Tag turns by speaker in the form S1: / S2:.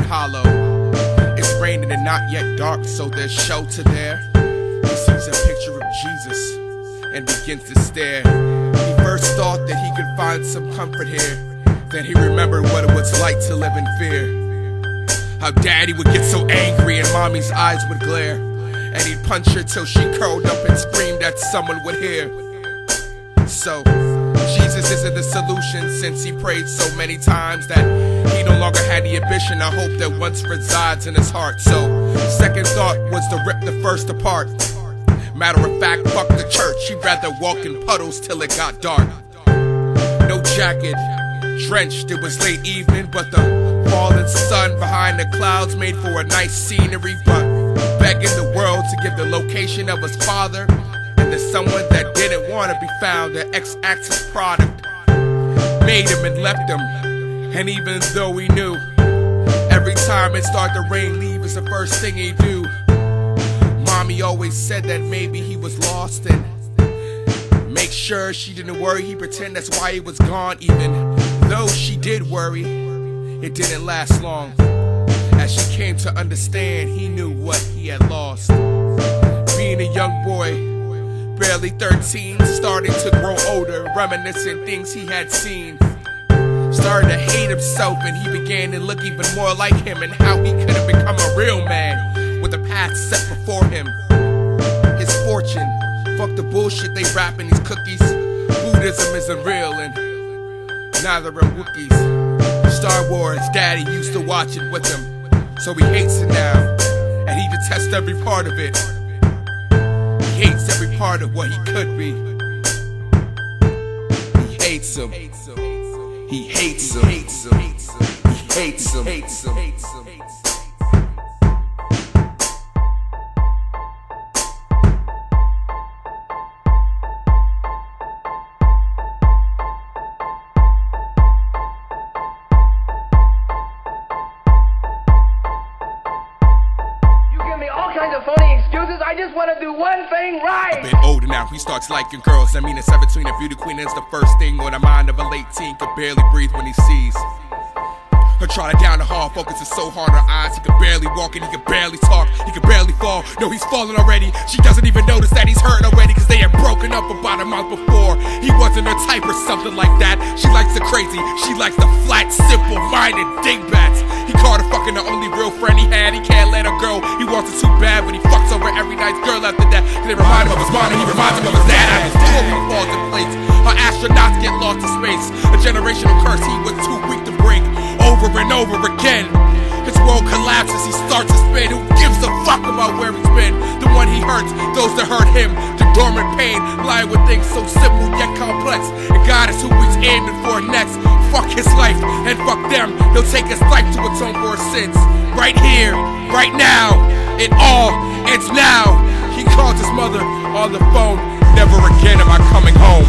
S1: hollow. It's raining and not yet dark, so there's shelter there. He sees a picture of Jesus and begins to stare. He first thought that he could find some comfort here. Then he remembered what it was like to live in fear. How daddy would get so angry and mommy's eyes would glare, and he'd punch her till she curled up and screamed that someone would hear. So, Jesus isn't the solution, since he prayed so many times that he no longer had the ambition or hope that once resides in his heart. So, second thought was to rip the first apart. Matter of fact, fuck the church, he'd rather walk in puddles till it got dark. No jacket, drenched, it was late evening, but the falling sun behind the clouds made for a nice scenery. But begging the world to give the location of his father, and to someone that didn't want to be found, the X-axis product made him and left him. And even though he knew every time it started to rain, leave is the first thing he'd do. Mommy always said that maybe he was lost, and make sure she didn't worry, he'd pretend that's why he was gone. Even though she did worry, it didn't last long. As she came to understand, he knew what he had lost. Being a young boy, barely 13, starting to grow older, reminiscing things he had seen. Started to hate himself, and he began to look even more like him, and how he could have become a real man with a path set before him. His fortune, fuck the bullshit they rap in these cookies. Buddhism isn't real, and neither are Wookiees. Star Wars, daddy used to watch it with him, so he hates it now, and he detests every part of it. He hates every part of what he could be. He hates him. He hates him. He hates him. He hates him. He hates him.
S2: Phony excuses, I just want to do one thing right.
S1: A bit older now, he starts liking girls. I mean, it's 17, a beauty queen is the first thing on the mind of a late teen. Could barely breathe when he sees her trotting down the hall, focus is so hard on her eyes. He could barely walk and he could barely talk. He could barely fall, no, he's falling already. She doesn't even notice that he's hurting already, cause they had broken up about a month before. He wasn't her type or something like that. She likes the crazy, she likes the flat, simple-minded dingbats. He called her fucking the only real friend he had. He can't let her go, he wants her too bad, but he fucks over every nice girl after that. Cause they remind him of his mom and he reminds him of his dad. As his glory falls in place, our astronauts get lost in space. A generational curse he was too weak to break. Over and over again, his world collapses, he starts to spin. Who gives a fuck about where he's been? The one he hurts, those that hurt him. The dormant pain, lying with things so simple yet complex. And God is who he's aiming for next. Fuck his life and fuck them. He'll take his life to atone for his sins. Right here, right now, it all ends now. He calls his mother on the phone. Never again am I coming home.